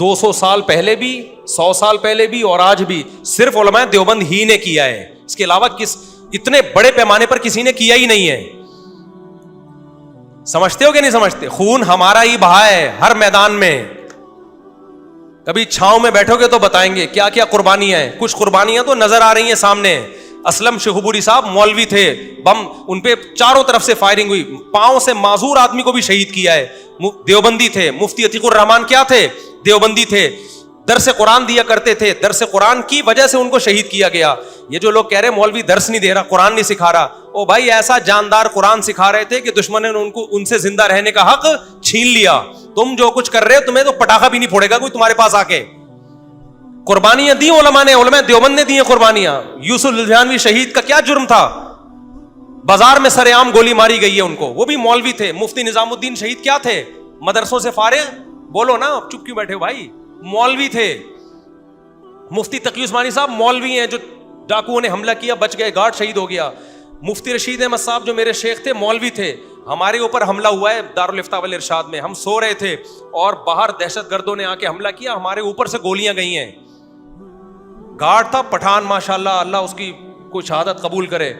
200 سال پہلے بھی, 100 سال پہلے بھی, اور آج بھی صرف علماء دیوبند ہی نے کیا ہے. اس کے علاوہ اتنے بڑے پیمانے پر کسی نے کیا ہی نہیں ہے. سمجھتے ہو کہ نہیں سمجھتے؟ خون ہمارا ہی بہا ہے ہر میدان میں. کبھی چھاؤں میں بیٹھو گے تو بتائیں گے کیا کیا قربانیاں ہیں. کچھ قربانیاں تو نظر آ رہی ہیں سامنے. اسلم شہبوری صاحب مولوی تھے, بم ان پہ چاروں طرف سے فائرنگ ہوئی, پاؤں سے معذور آدمی کو بھی شہید کیا ہے. دیوبندی تھے. مفتی عتیق الرحمان کیا تھے؟ دیوبندی تھے. درس قرآن دیا کرتے تھے, درس قرآن کی وجہ سے ان کو شہید کیا گیا. یہ جو لوگ کہہ رہے مولوی درس نہیں دے رہا, قرآن نہیں سکھا رہا, او بھائی ایسا جاندار قرآن سکھا رہے تھے کہ دشمن نے ان سے زندہ رہنے کا حق چھین لیا. تم جو کچھ کر رہے ہو تمہیں تو پٹاخہ بھی نہیں پھوڑے گا کوئی تمہارے پاس آ کے. قربانیاں دی علماء نے, علماء دیوبند نے دی ہیں قربانیاں. یوسف لدھیانوی شہید کا کیا جرم تھا؟ بازار میں سر عام گولی ماری گئی ہے ان کو, وہ بھی مولوی تھے. مفتی نظام الدین شہید کیا تھے؟ مدرسوں سے فارغ, بولو نا, چپ کیوں بیٹھے ہو بھائی؟ مولوی تھے. مفتی تقی عثمانی صاحب مولوی ہیں جو ڈاکوؤں نے حملہ کیا بچ گئے, گارڈ شہید ہو گیا. مفتی رشید احمد صاحب جو میرے شیخ تھے مولوی تھے. ہمارے اوپر حملہ ہوا ہے دارالافتاء والارشاد میں, ہم سو رہے تھے اور باہر دہشت گردوں نے آ کے حملہ کیا, ہمارے اوپر سے گولیاں گئی ہیں. گارڈ تھا پٹھان ماشاءاللہ, اللہ اس کی کوئی شہادت قبول کرے.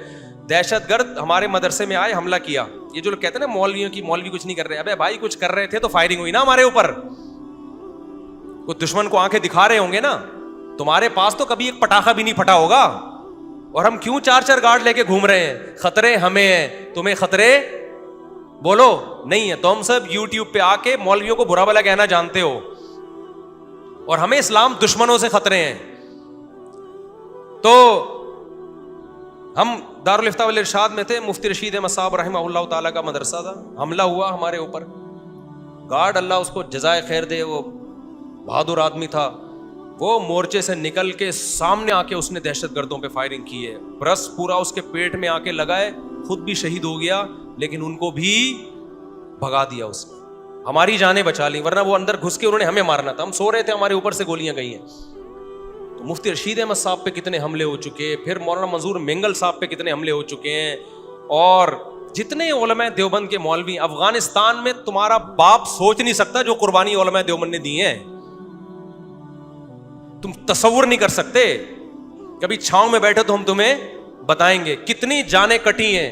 دہشت گرد ہمارے مدرسے میں آئے, حملہ کیا. یہ جو لوگ کہتے ہیں نا مولویوں کی مولوی کچھ نہیں کر رہے, ابے بھائی کچھ کر رہے تھے تو فائرنگ ہوئی نا ہمارے اوپر. وہ دشمن کو آنکھیں دکھا رہے ہوں گے نا. تمہارے پاس تو کبھی ایک پٹاخہ بھی نہیں پھٹا ہوگا, اور ہم کیوں 4 گارڈ لے کے گھوم رہے ہیں؟ خطرے ہمیں ہیں, تمہیں خطرے بولو نہیں ہے. تم سب یوٹیوب پہ آ کے مولویوں کو برا بھلا کہنا جانتے ہو, اور ہمیں اسلام دشمنوں سے خطرے ہیں. تو ہم دارالافتاء والارشاد میں تھے, مفتی رشید احمد صاحب رحمہ اللہ تعالیٰ کا مدرسہ تھا, حملہ ہوا ہمارے اوپر. گارڈ اللہ اس کو جزائے خیر دے, وہ بہادر آدمی تھا, وہ مورچے سے نکل کے سامنے آ کے اس نے دہشت گردوں پہ فائرنگ کی ہے. برس پورا اس کے پیٹ میں آ کے لگائے, خود بھی شہید ہو گیا, لیکن ان کو بھی بھگا دیا اس نے, ہماری جانیں بچا لی, ورنہ وہ اندر گھس کے انہوں نے ہمیں مارنا تھا. ہم سو رہے تھے, ہمارے اوپر سے گولیاں گئی ہیں. تو مفتی رشید احمد صاحب پہ کتنے حملے ہو چکے, پھر مولانا منظور مینگل صاحب پہ کتنے حملے ہو چکے ہیں, اور جتنے علماء دیوبند کے مولوی افغانستان میں, تمہارا باپ سوچ نہیں سکتا جو قربانی علماء دیوبند نے دی ہیں, تم تصور نہیں کر سکتے. کبھی چھاؤں میں بیٹھے تو ہم تمہیں بتائیں گے کتنی جانیں کٹی ہیں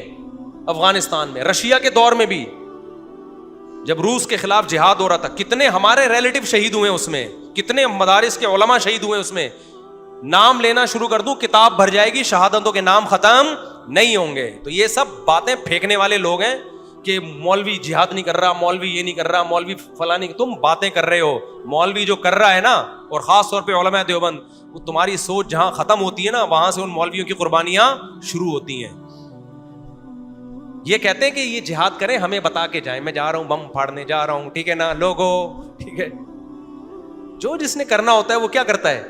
افغانستان میں. رشیا کے دور میں بھی جب روس کے خلاف جہاد ہو رہا تھا, کتنے ہمارے ریلیٹو شہید ہوئے اس میں, کتنے مدارس کے علماء شہید ہوئے اس میں. نام لینا شروع کر دوں کتاب بھر جائے گی, شہادتوں کے نام ختم نہیں ہوں گے. تو یہ سب باتیں پھینکنے والے لوگ ہیں کہ مولوی جہاد نہیں کر رہا, مولوی یہ نہیں کر رہا, مولوی فلاں نہیں. تم باتیں کر رہے ہو, مولوی جو کر رہا ہے نا, اور خاص طور پہ علماء دیوبند, وہ تمہاری سوچ جہاں ختم ہوتی ہے نا, وہاں سے ان مولویوں کی قربانیاں شروع ہوتی ہیں. یہ کہتے ہیں کہ یہ جہاد کریں, ہمیں بتا کے جائیں, میں جا رہا ہوں بم پھاڑنے جا رہا ہوں, ٹھیک ہے نا لوگو, ٹھیک ہے. جو جس نے کرنا ہوتا ہے وہ کیا کرتا ہے,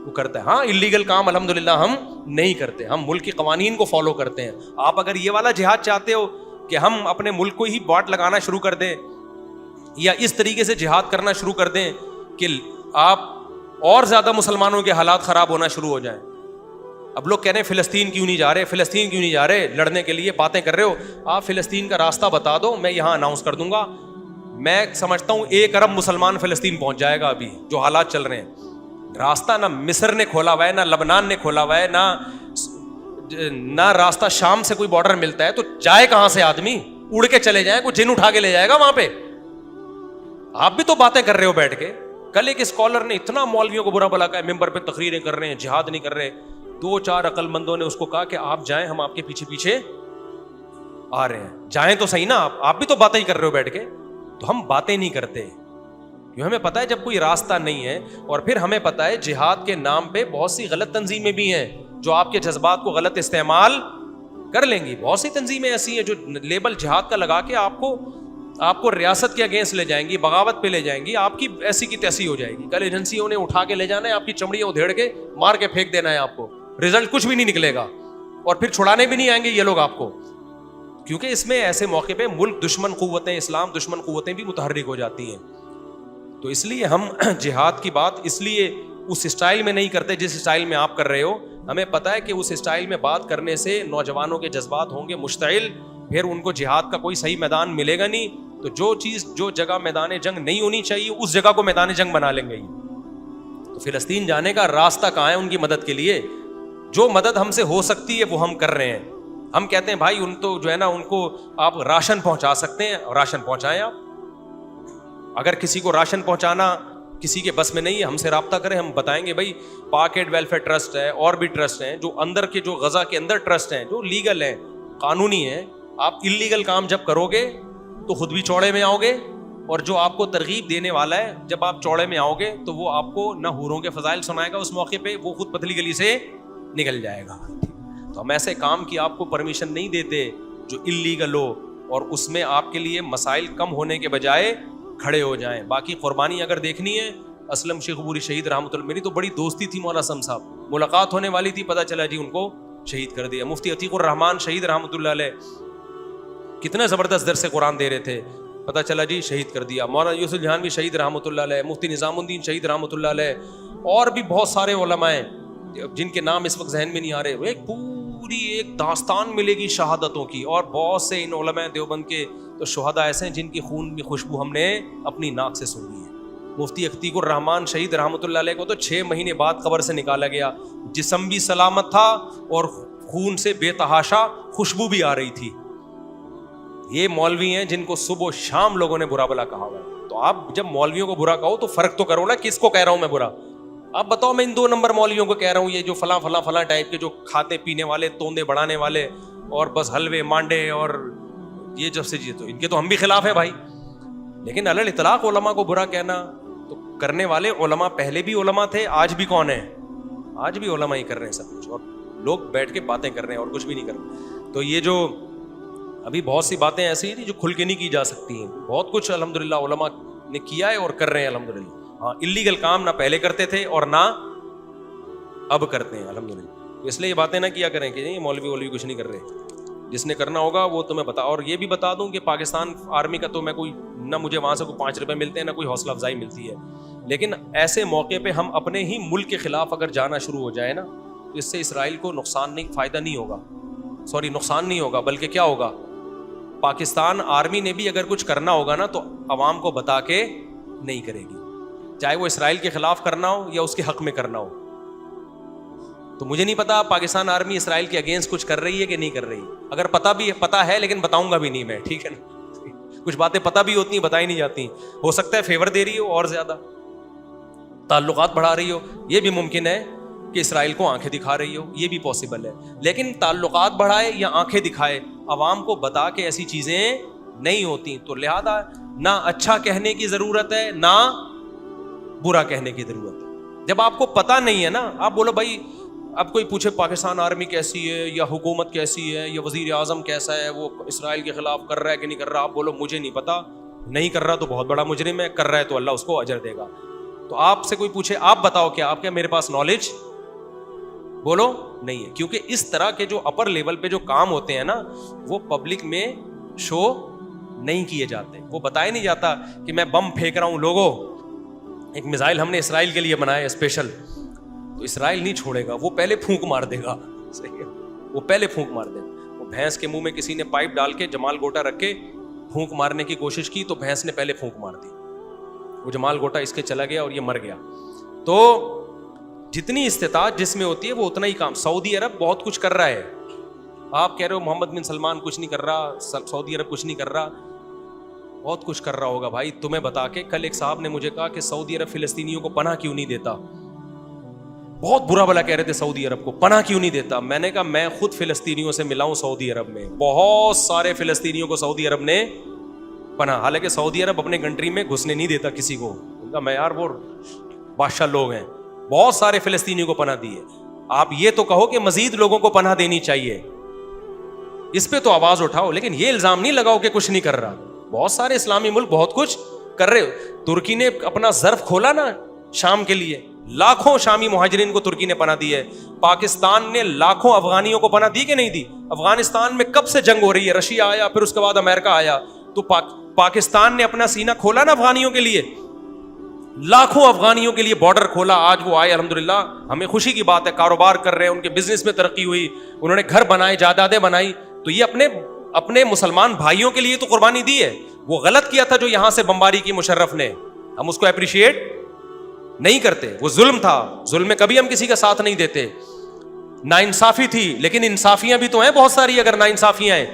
وہ کرتا ہے. ہاں اللیگل کام الحمدللہ ہم نہیں کرتے, ہم ملک کے قوانین کو فالو کرتے ہیں. آپ اگر یہ والا جہاد چاہتے ہو کہ ہم اپنے ملک کو ہی باٹ لگانا شروع کر دیں, یا اس طریقے سے جہاد کرنا شروع کر دیں کہ آپ اور زیادہ مسلمانوں کے حالات خراب ہونا شروع ہو جائیں. اب لوگ کہہ رہے ہیں فلسطین کیوں نہیں جا رہے, فلسطین کیوں نہیں جا رہے, لڑنے کے لیے باتیں کر رہے ہو. آپ فلسطین کا راستہ بتا دو, میں یہاں اناؤنس کر دوں گا. میں سمجھتا ہوں 1 ارب مسلمان فلسطین پہنچ جائے گا ابھی جو حالات چل رہے ہیں. راستہ نہ مصر نے کھولا ہوا ہے, نہ لبنان نے کھولا ہوا ہے, نہ راستہ شام سے کوئی بارڈر ملتا ہے. تو جائے کہاں سے آدمی, اڑ کے چلے جائیں, کوئی جن اٹھا کے لے جائے گا وہاں پہ. آپ بھی تو باتیں کر رہے ہو بیٹھ کے. کل ایک اسکالر نے اتنا مولویوں کو برا بلا کہا, ممبر پہ تقریریں کر رہے ہیں, جہاد نہیں کر رہے. 2-4 عقل مندوں نے اس کو کہا کہ آپ جائیں, ہم آپ کے پیچھے پیچھے آ رہے ہیں, جائیں تو صحیح نا. آپ بھی تو باتیں ہی کر رہے ہو بیٹھ کے. تو ہم باتیں نہیں کرتے کیوں, ہمیں پتا ہے جب کوئی راستہ نہیں ہے. اور پھر ہمیں پتا ہے جہاد کے نام پہ بہت سی غلط تنظیمیں بھی ہیں جو آپ کے جذبات کو غلط استعمال کر لیں گی. بہت سی تنظیمیں ایسی ہیں جو لیبل جہاد کا لگا کے آپ کو ریاست کے اگینسٹ لے جائیں گی, بغاوت پہ لے جائیں گی, آپ کی ایسی کی تیسی ہو جائے گی. کل ایجنسیوں نے اٹھا کے لے جانا ہے, آپ کی چمڑیاں ادھیڑ کے مار کے پھینک دینا ہے آپ کو, رزلٹ کچھ بھی نہیں نکلے گا, اور پھر چھڑانے بھی نہیں آئیں گے یہ لوگ آپ کو. کیونکہ اس میں ایسے موقع پہ ملک دشمن قوتیں, اسلام دشمن قوتیں بھی متحرک ہو جاتی ہیں. تو اس لیے ہم جہاد کی بات اس لیے اس اسٹائل میں نہیں کرتے جس اسٹائل میں آپ کر رہے ہو. ہمیں پتہ ہے کہ اس اسٹائل میں بات کرنے سے نوجوانوں کے جذبات ہوں گے مشتعل, پھر ان کو جہاد کا کوئی صحیح میدان ملے گا نہیں. تو جو چیز, جو جگہ میدان جنگ نہیں ہونی چاہیے, اس جگہ کو میدان جنگ بنا لیں گے. تو فلسطین جانے کا راستہ کہاں ہے ان کی مدد کے لیے؟ جو مدد ہم سے ہو سکتی ہے وہ ہم کر رہے ہیں. ہم کہتے ہیں بھائی ان تو جو ہے نا ان کو آپ راشن پہنچا سکتے ہیں, راشن پہنچائیں آپ. اگر کسی کو راشن پہنچانا کسی کے بس میں نہیں ہے, ہم سے رابطہ کریں, ہم بتائیں گے بھائی پاک ایڈ ویلفیئر ٹرسٹ ہے اور بھی ٹرسٹ ہیں جو اندر کے, جو غزہ کے اندر ٹرسٹ ہیں جو لیگل ہیں, قانونی ہیں. آپ انلیگل کام جب کرو گے تو خود بھی چوڑے میں آؤ گے, اور جو آپ کو ترغیب دینے والا ہے جب آپ چوڑے میں آؤ گے تو وہ آپ کو نہ حوروں کے فضائل سنائے گا اس موقع پہ, وہ خود پتلی گلی سے نکل جائے گا. تو ہم ایسے کام کی آپ کو پرمیشن نہیں دیتے جو انلیگل ہو اور اس میں آپ کے لیے مسائل کم ہونے کے بجائے کھڑے ہو جائیں. باقی قربانی اگر دیکھنی ہے, اسلم شیخ عبوری شہید رحمۃ اللہ, میری تو بڑی دوستی تھی مولا اسلم صاحب, ملاقات ہونے والی تھی, پتہ چلا جی ان کو شہید کر دیا. مفتی عتیق الرحمان شہید رحمۃ اللہ علیہ کتنا زبردست درس قرآن دے رہے تھے, پتہ چلا جی شہید کر دیا. مولانا یوسف جہانوی شہید رحمۃ اللہ علیہ, مفتی نظام الدین شہید رحمۃ اللہ علیہ, اور بھی بہت سارے علماء ہیں جن کے نام اس وقت ذہن میں نہیں آ رہے. ایک پوری ایک داستان ملے گی شہادتوں کی, اور بہت سے ان علماء دیوبند کے تو شہداء ایسے ہیں جن کی خون کی خوشبو ہم نے اپنی ناک سے سونی ہے. مفتی عتیق الرحمان شہید رحمۃ اللہ علیہ کو تو 6 مہینے بعد قبر سے نکالا گیا, جسم بھی سلامت تھا اور خون سے بے تحاشا خوشبو بھی آ رہی تھی. یہ مولوی ہیں جن کو صبح و شام لوگوں نے برا بلا کہا ہوا ہے. تو آپ جب مولویوں کو برا کہو تو فرق تو کرو نا, کس کو کہہ رہا ہوں میں برا. اب بتاؤ میں ان 2 نمبر مولویوں کو کہہ رہا ہوں, یہ جو فلاں فلاں فلاں ٹائپ کے جو کھاتے پینے والے, توندے بڑھانے والے, اور بس حلوے مانڈے اور یہ جب سے جی, تو ان کے تو ہم بھی خلاف ہیں بھائی. لیکن علی الاطلاق علماء کو برا کہنا, تو کرنے والے علماء پہلے بھی علماء تھے, آج بھی کون ہیں, آج بھی علماء ہی کر رہے ہیں سب کچھ, اور لوگ بیٹھ کے باتیں کر رہے ہیں اور کچھ بھی نہیں کر رہے. تو یہ جو ابھی بہت سی باتیں ایسی ہیں جو کھل کے نہیں کی جا سکتی ہیں. بہت کچھ الحمدللہ علماء نے کیا ہے اور کر رہے ہیں الحمدللہ. ہاں, انلیگل کام نہ پہلے کرتے تھے اور نہ اب کرتے ہیں الحمدللہ. اس لیے یہ باتیں نہ کیا کریں کہ یہ مولوی کچھ نہیں کر رہے. جس نے کرنا ہوگا وہ تمہیں بتا. اور یہ بھی بتا دوں کہ پاکستان آرمی کا تو میں کوئی نہ, مجھے وہاں سے کوئی 5 روپے ملتے ہیں نہ کوئی حوصلہ افزائی ملتی ہے. لیکن ایسے موقع پہ ہم اپنے ہی ملک کے خلاف اگر جانا شروع ہو جائے نا, تو اس سے اسرائیل کو نقصان نہیں, فائدہ نہیں ہوگا, نقصان نہیں ہوگا, بلکہ کیا ہوگا, پاکستان آرمی نے بھی اگر کچھ کرنا ہوگا نا تو عوام کو بتا کے نہیں کرے گی, چاہے وہ اسرائیل کے خلاف کرنا ہو یا اس کے حق میں کرنا ہو. تو مجھے نہیں پتا پاکستان آرمی اسرائیل کے اگینسٹ کچھ کر رہی ہے کہ نہیں کر رہی. اگر پتا ہے لیکن بتاؤں گا بھی نہیں میں, ٹھیک ہے نا. کچھ باتیں پتہ بھی ہوتی ہیں, بتائی نہیں جاتی. ہو سکتا ہے فیور دے رہی ہو اور زیادہ, تعلقات بڑھا رہی ہو, یہ بھی ممکن ہے کہ اسرائیل کو آنکھیں دکھا رہی ہو, یہ بھی پاسبل ہے. لیکن تعلقات بڑھائے یا آنکھیں دکھائے, عوام کو بتا کے ایسی چیزیں نہیں ہوتی. تو لہذا نہ اچھا کہنے کی ضرورت ہے نہ برا کہنے کی ضرورت ہے. جب آپ کو پتہ نہیں ہے نا, آپ بولو بھائی, اب کوئی پوچھے پاکستان آرمی کیسی ہے یا حکومت کیسی ہے یا وزیر اعظم کیسا ہے, وہ اسرائیل کے خلاف کر رہا ہے کہ نہیں کر رہا, آپ بولو مجھے نہیں پتا, نہیں کر رہا تو بہت بڑا مجرم ہے, کر رہا ہے تو اللہ اس کو اجر دے گا. تو آپ سے کوئی پوچھے آپ بتاؤ کیا, آپ کیا میرے پاس نالج, بولو نہیں ہے. کیونکہ اس طرح کے جو اپر لیول پہ جو کام ہوتے ہیں نا, وہ پبلک میں شو نہیں کیے جاتے, وہ بتایا نہیں جاتا کہ میں بم پھینک رہا ہوں. لوگوں, ایک میزائل ہم نے اسرائیل کے لیے بنایا اسپیشل, تو اسرائیل نہیں چھوڑے گا, وہ پہلے پھونک مار دے گا. صحیح ہے, وہ پہلے پھونک مار دے گا. وہ بھینس کے منہ میں کسی نے پائپ ڈال کے جمال گوٹا رکھ کے پھونک مارنے کی کوشش کی, تو بھینس نے پہلے پھونک مار دی, وہ جمال گوٹا اس کے چلا گیا اور یہ مر گیا. تو جتنی استطاعت جس میں ہوتی ہے وہ اتنا ہی کام. سعودی عرب بہت کچھ کر رہا ہے, آپ کہہ رہے ہو محمد بن سلمان کچھ نہیں کر رہا, سعودی عرب کچھ نہیں کر رہا, بہت کچھ کر رہا ہوگا بھائی. تمہیں بتا کے کل ایک صاحب نے مجھے کہا کہ سعودی عرب فلسطینیوں کو پناہ کیوں نہیں دیتا, بہت برا بلا کہہ رہے تھے سعودی عرب کو پناہ کیوں نہیں دیتا. میں نے کہا میں خود فلسطینیوں سے ملا ہوں سعودی عرب میں, بہت سارے فلسطینیوں کو سعودی عرب نے پناہ, حالانکہ سعودی عرب اپنے کنٹری میں گھسنے نہیں دیتا کسی کو, ان کا معیار وہ بادشاہ لوگ ہیں, بہت سارے فلسطینیوں کو پناہ دی ہے. آپ یہ تو کہو کہ مزید لوگوں کو پناہ دینی چاہیے, اس پہ تو آواز اٹھاؤ, لیکن یہ الزام نہیں لگاؤ کہ کچھ نہیں کر رہا. بہت سارے اسلامی ملک بہت کچھ کر رہے. ترکی نے اپنا ظرف کھولا نا شام کے لیے, لاکھوں شامی مہاجرین کو ترکی نے پناہ دی ہے. پاکستان نے لاکھوں افغانیوں کو پناہ دی کہ نہیں دی. افغانستان میں کب سے جنگ ہو رہی ہے, رشیا آیا, پھر اس کے بعد امریکہ آیا, تو پاکستان نے اپنا سینہ کھولا نا افغانیوں کے لیے, لاکھوں افغانیوں کے لیے بارڈر کھولا. آج وہ آئے, الحمدللہ ہمیں خوشی کی بات ہے, کاروبار کر رہے ہیں, ان کے بزنس میں ترقی ہوئی, انہوں نے گھر بنائے, جائیدادیں بنائی. تو یہ اپنے مسلمان بھائیوں کے لیے تو قربانی دی ہے. وہ غلط کیا تھا جو یہاں سے بمباری کی مشرف نے, ہم اس کو اپریشیٹ نہیں کرتے. وہ ظلم تھا, ظلم میں کبھی ہم کسی کا ساتھ نہیں دیتے. ناانصافی تھی, لیکن انصافیاں بھی تو ہیں بہت ساری. اگر ناانصافیاں ہیں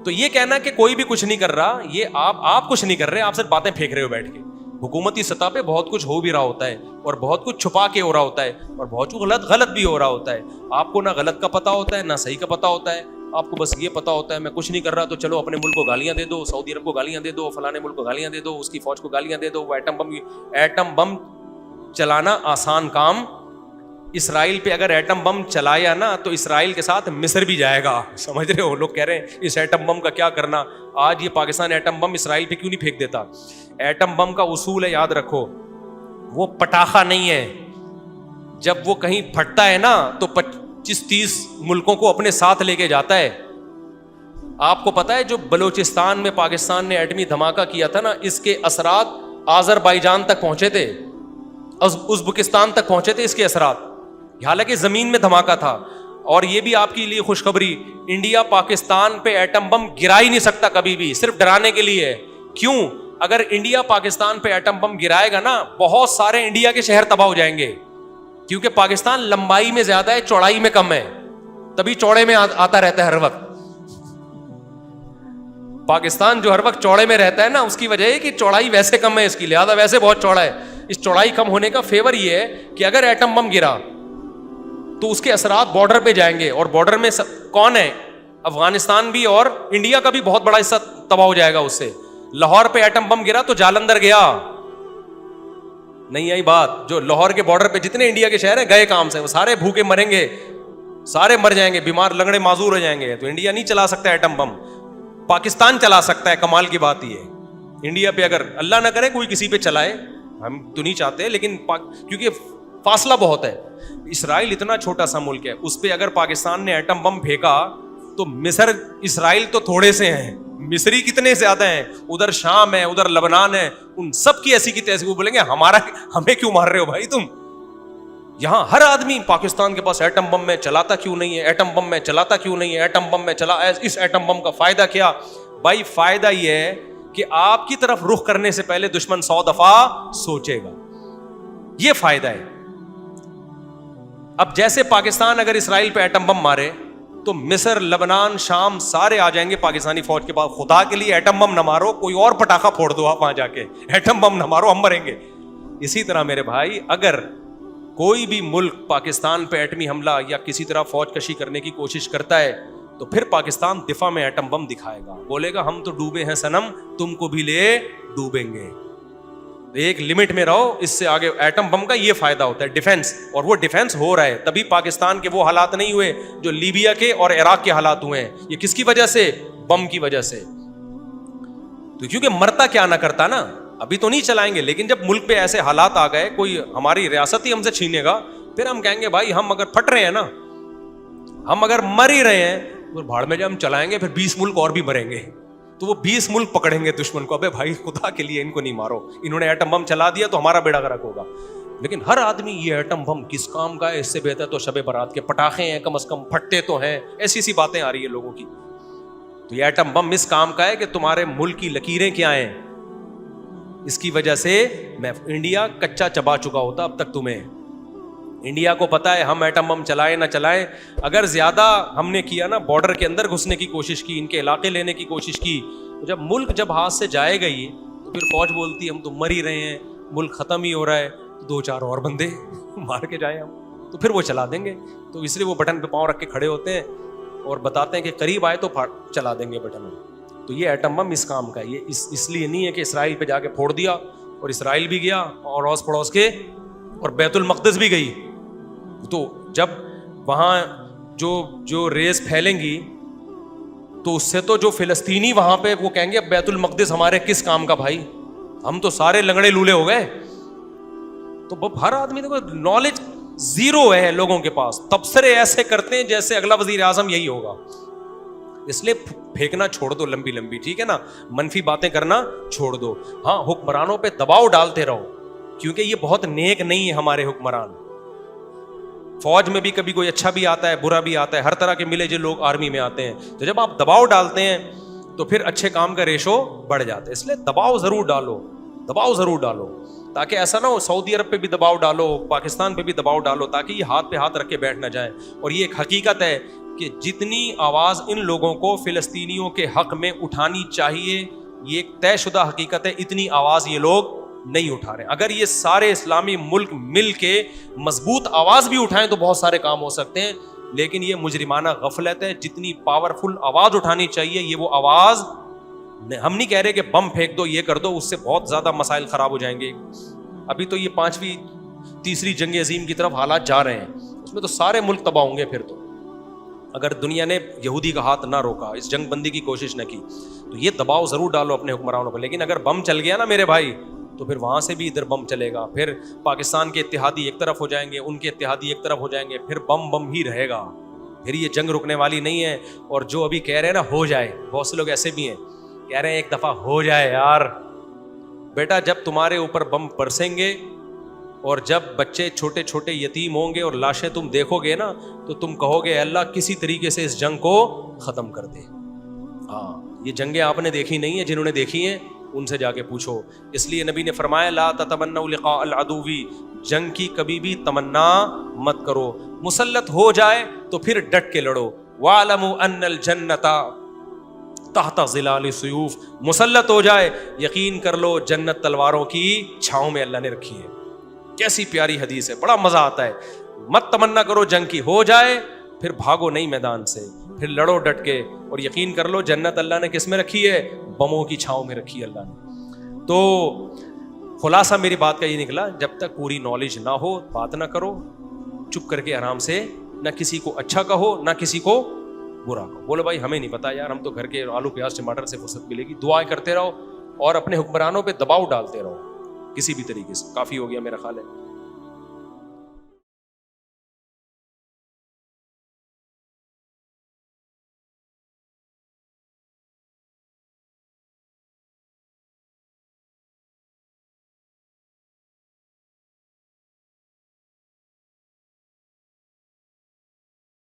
تو یہ کہنا کہ کوئی بھی کچھ نہیں کر رہا, یہ آپ کچھ نہیں کر رہے, آپ صرف باتیں پھینک رہے ہو بیٹھ کے. حکومتی سطح پہ بہت کچھ ہو بھی رہا ہوتا ہے, اور بہت کچھ چھپا کے ہو رہا ہوتا ہے, اور بہت کچھ غلط بھی ہو رہا ہوتا ہے. آپ کو نہ غلط کا پتہ ہوتا ہے نہ صحیح کا پتہ ہوتا ہے. آپ کو بس یہ پتا ہوتا ہے میں کچھ نہیں کر رہا, تو چلو اپنے ملک کو گالیاں دے دو, سعودی عرب کو گالیاں دے دو, فلانے ملک کو گالیاں دے دو, اس کی فوج کو گالیاں دے دو. وہ ایٹم بم چلانا آسان کام. اسرائیل پہ اگر ایٹم بم چلایا نا تو اسرائیل کے ساتھ مصر بھی جائے گا. سمجھ رہے ہو, لوگ کہہ رہے ہیں اس ایٹم بم کا کیا کرنا. آج یہ پاکستان ایٹم بم اسرائیل پہ کیوں نہیں پھینک دیتا. ایٹم بم کا اصول ہے, یاد رکھو, وہ پٹاخہ نہیں ہے. جب وہ کہیں پھٹتا ہے نا تو 25-30 ملکوں کو اپنے ساتھ لے کے جاتا ہے. آپ کو پتا ہے جو بلوچستان میں پاکستان نے ایٹمی دھماکہ کیا تھا نا, اس کے اثرات آذربائیجان تک پہنچے تھے, ازبکستان تک پہنچے تھے اس کے اثرات, حالانکہ زمین میں دھماکہ تھا. اور یہ بھی آپ کے لیے خوشخبری, انڈیا پاکستان پہ ایٹم بم گرا ہی نہیں سکتا کبھی بھی, صرف ڈرانے کے لیے. کیوں؟ اگر انڈیا پاکستان پہ ایٹم بم گرائے گا نا, بہت سارے انڈیا کے شہر تباہ ہو جائیں گے, کیونکہ پاکستان لمبائی میں زیادہ ہے, چوڑائی میں کم ہے, تبھی چوڑے میں آتا رہتا ہے ہر وقت. پاکستان جو ہر وقت چوڑے میں رہتا ہے نا, اس کی وجہ ہے کہ چوڑائی ویسے کم ہے اس کی, لہذا ویسے بہت چوڑا ہے. اس چوڑائی کم ہونے کا فیور یہ ہے کہ اگر ایٹم بم گرا تو اس کے اثرات بارڈر پہ جائیں گے, اور بارڈر میں کون ہے؟ افغانستان بھی اور انڈیا کا بھی بہت بڑا حصہ تباہ ہو جائے گا اس سے. لاہور پہ ایٹم بم گرا تو جالندھر گیا, نہیں آئی بات. جو لاہور کے بارڈر پہ جتنے انڈیا کے شہر ہیں گئے کام سے, وہ سارے بھوکے مریں گے, سارے مر جائیں گے, بیمار لنگڑے معذور ہو جائیں گے. تو انڈیا نہیں چلا سکتا ایٹم بم, پاکستان چلا سکتا ہے. کمال کی بات یہ ہے, انڈیا پہ اگر اللہ نہ کرے کوئی کسی پہ چلائے, ہم تو نہیں چاہتے, لیکن کیونکہ فاصلہ بہت ہے. اسرائیل اتنا چھوٹا سا ملک ہے, اس پہ اگر پاکستان نے ایٹم بم پھینکا تو مصر اسرائیل تو تھوڑے سے ہیں, مصری کتنے زیادہ ہیں, ادھر شام ہے, ادھر لبنان ہے, ان سب کی ایسی کی تیسی. وہ بولیں گے ہمیں کیوں مار رہے ہو بھائی تم. یہاں ہر آدمی پاکستان کے پاس ایٹم بم میں چلاتا کیوں نہیں ہے, ایٹم بم میں چلاتا کیوں نہیں ہے, ایٹم بم میں چلا, اس ایٹم بم کا فائدہ کیا. بھائی فائدہ یہ ہے کہ آپ کی طرف رخ کرنے سے پہلے دشمن 100 دفعہ سوچے گا, یہ فائدہ ہے. اب جیسے پاکستان اگر اسرائیل پہ ایٹم بم مارے تو مصر, لبنان, شام سارے آ جائیں گے پاکستانی فوج کے پاس. خدا کے لیے ایٹم بم نہ مارو, کوئی اور پٹاخہ پھوڑ دو آپ وہاں جا کے, ایٹم بم نہ مارو, ہم مریں گے. اسی طرح میرے بھائی, اگر کوئی بھی ملک پاکستان پہ ایٹمی حملہ یا کسی طرح فوج کشی کرنے کی کوشش کرتا ہے تو پھر پاکستان دفاع میں ایٹم بم دکھائے گا, بولے گا ہم تو ڈوبے ہیں صنم, تم کو بھی لے ڈوبیں گے. ایک لمٹ میں رہو, اس سے آگے. ایٹم بم کا یہ فائدہ ہوتا ہے ڈیفنس, اور وہ ڈیفنس ہو رہا ہے. تبھی پاکستان کے وہ حالات نہیں ہوئے جو لیبیا کے اور عراق کے حالات ہوئے ہیں. یہ کس کی وجہ سے؟ بم کی وجہ سے. تو کیونکہ مرتا کیا نہ کرتا نا, ابھی تو نہیں چلائیں گے, لیکن جب ملک پہ ایسے حالات آ گئے, کوئی ہماری ریاست ہی ہم سے چھینے گا, پھر ہم کہیں گے بھائی ہم اگر پھٹ رہے ہیں نا, ہم اگر مر ہی رہے ہیں تو بھاڑ میں جب ہم چلائیں گے پھر 20 ملک اور بھی مریں گے. تو وہ 20 ملک پکڑیں گے دشمن کو, ابے بھائی خدا کے لیے ان کو نہیں مارو, انہوں نے ایٹم بم چلا دیا تو ہمارا بیڑا غرق ہوگا. لیکن ہر آدمی یہ ایٹم بم کس کام کا ہے, اس سے بہتر تو شب برات کے پٹاخے ہیں, کم از کم پھٹتے تو ہیں. ایسی باتیں آ رہی ہیں لوگوں کی. تو یہ ایٹم بم اس کام کا ہے کہ تمہارے ملک کی لکیریں کیا ہیں, اس کی وجہ سے میں انڈیا کچا چبا چکا ہوتا اب تک. تمہیں انڈیا کو پتا ہے ہم ایٹم بم چلائیں نہ چلائیں, اگر زیادہ ہم نے کیا نا, بارڈر کے اندر گھسنے کی کوشش کی, ان کے علاقے لینے کی کوشش کی, تو جب ملک جب ہاتھ سے جائے گا ہی تو پھر فوج بولتی ہے ہم تو مر ہی رہے ہیں, ملک ختم ہی ہو رہا ہے, تو 2-4 اور بندے مار کے جائیں ہم, تو پھر وہ چلا دیں گے. تو اس لیے وہ بٹن پہ پاؤں رکھ کے کھڑے ہوتے ہیں اور بتاتے ہیں کہ قریب آئے تو چلا دیں گے بٹن. تو یہ ایٹم بم اس کام کا ہے. یہ اس لیے نہیں ہے کہ اسرائیل پہ جا کے پھوڑ دیا, اور اسرائیل بھی گیا اور اڑوس پڑوس کے, اور بیت المقدس بھی گئی. تو جب وہاں جو ریز پھیلیں گی تو اس سے تو جو فلسطینی وہاں پہ وہ کہیں گے اب بیت المقدس ہمارے کس کام کا بھائی, ہم تو سارے لنگڑے لولے ہو گئے. تو ہر آدمی دیکھو نالج زیرو ہے لوگوں کے پاس, تبصرے ایسے کرتے ہیں جیسے اگلا وزیر اعظم یہی ہوگا. اس لیے پھینکنا چھوڑ دو لمبی لمبی, ٹھیک ہے نا, منفی باتیں کرنا چھوڑ دو. ہاں حکمرانوں پہ دباؤ ڈالتے رہو, کیونکہ یہ بہت نیک نہیں ہے ہمارے حکمران. فوج میں بھی کبھی کوئی اچھا بھی آتا ہے, برا بھی آتا ہے, ہر طرح کے ملے جو لوگ آرمی میں آتے ہیں. تو جب آپ دباؤ ڈالتے ہیں تو پھر اچھے کام کا ریشو بڑھ جاتا ہے. اس لیے دباؤ ضرور ڈالو, دباؤ ضرور ڈالو. تاکہ ایسا نہ ہو سعودی عرب پہ بھی دباؤ ڈالو, پاکستان پہ بھی دباؤ ڈالو, تاکہ یہ ہاتھ پہ ہاتھ رکھ کے بیٹھ نہ جائیں. اور یہ ایک حقیقت ہے کہ جتنی آواز ان لوگوں کو فلسطینیوں کے حق میں اٹھانی چاہیے, یہ ایک طے شدہ حقیقت ہے, اتنی آواز یہ لوگ نہیں اٹھا رہے. اگر یہ سارے اسلامی ملک مل کے مضبوط آواز بھی اٹھائیں تو بہت سارے کام ہو سکتے ہیں, لیکن یہ مجرمانہ غفلت ہے. جتنی پاورفل آواز اٹھانی چاہیے یہ وہ آواز, ہم نہیں کہہ رہے کہ بم پھینک دو, یہ کر دو, اس سے بہت زیادہ مسائل خراب ہو جائیں گے. ابھی تو یہ 5ویں 3ری جنگ عظیم کی طرف حالات جا رہے ہیں, اس میں تو سارے ملک تباہ ہوں گے. پھر تو اگر دنیا نے یہودی کا ہاتھ نہ روکا, اس جنگ بندی کی کوشش نہ کی, تو یہ دباؤ ضرور ڈالو اپنے حکمرانوں پر. لیکن اگر بم چل گیا نا میرے بھائی, تو پھر وہاں سے بھی ادھر بم چلے گا, پھر پاکستان کے اتحادی ایک طرف ہو جائیں گے, ان کے اتحادی ایک طرف ہو جائیں گے, پھر بم ہی رہے گا. پھر یہ جنگ رکنے والی نہیں ہے. اور جو ابھی کہہ رہے ہیں نا ہو جائے, بہت سے لوگ ایسے بھی ہیں کہہ رہے ہیں ایک دفعہ ہو جائے. یار بیٹا, جب تمہارے اوپر بم برسیں گے اور جب بچے چھوٹے چھوٹے یتیم ہوں گے اور لاشیں تم دیکھو گے نا, تو تم کہو گے اللہ کسی طریقے سے اس جنگ کو ختم کر دے. ہاں, یہ جنگیں آپ نے دیکھی نہیں ہیں, جنہوں نے دیکھی ہیں ان سے جا کے پوچھو. اس لیے نبی نے فرمایا لا تتمنوا لقاء العدو, جنگ کی کبھی بھی تمنا مت کرو. مسلط ہو جائے تو پھر ڈٹ کے لڑو. وَاعْلَمُوا أَنَّ الْجَنَّةَ تحت ظلال السیوف, مسلط ہو جائے یقین کر لو جنت تلواروں کی چھاؤں میں اللہ نے رکھی ہے. کیسی پیاری حدیث ہے, بڑا مزہ آتا ہے. مت تمنا کرو جنگ کی, ہو جائے پھر بھاگو نہیں میدان سے, پھر لڑو ڈٹ کے, اور یقین کر لو جنت اللہ نے کس میں رکھی ہے, بموں کی چھاؤں میں رکھی ہے اللہ نے. تو خلاصہ میری بات کا یہ نکلا, جب تک پوری نالج نہ ہو بات نہ کرو, چپ کر کے آرام سے, نہ کسی کو اچھا کہو نہ کسی کو برا کہو. بولو بھائی ہمیں نہیں پتا یار, ہم تو گھر کے آلو پیاز ٹماٹر سے فرصت ملے گی. دعائیں کرتے رہو اور اپنے حکمرانوں پہ دباؤ ڈالتے رہو کسی بھی طریقے سے. کافی ہو گیا میرا خیال ہے.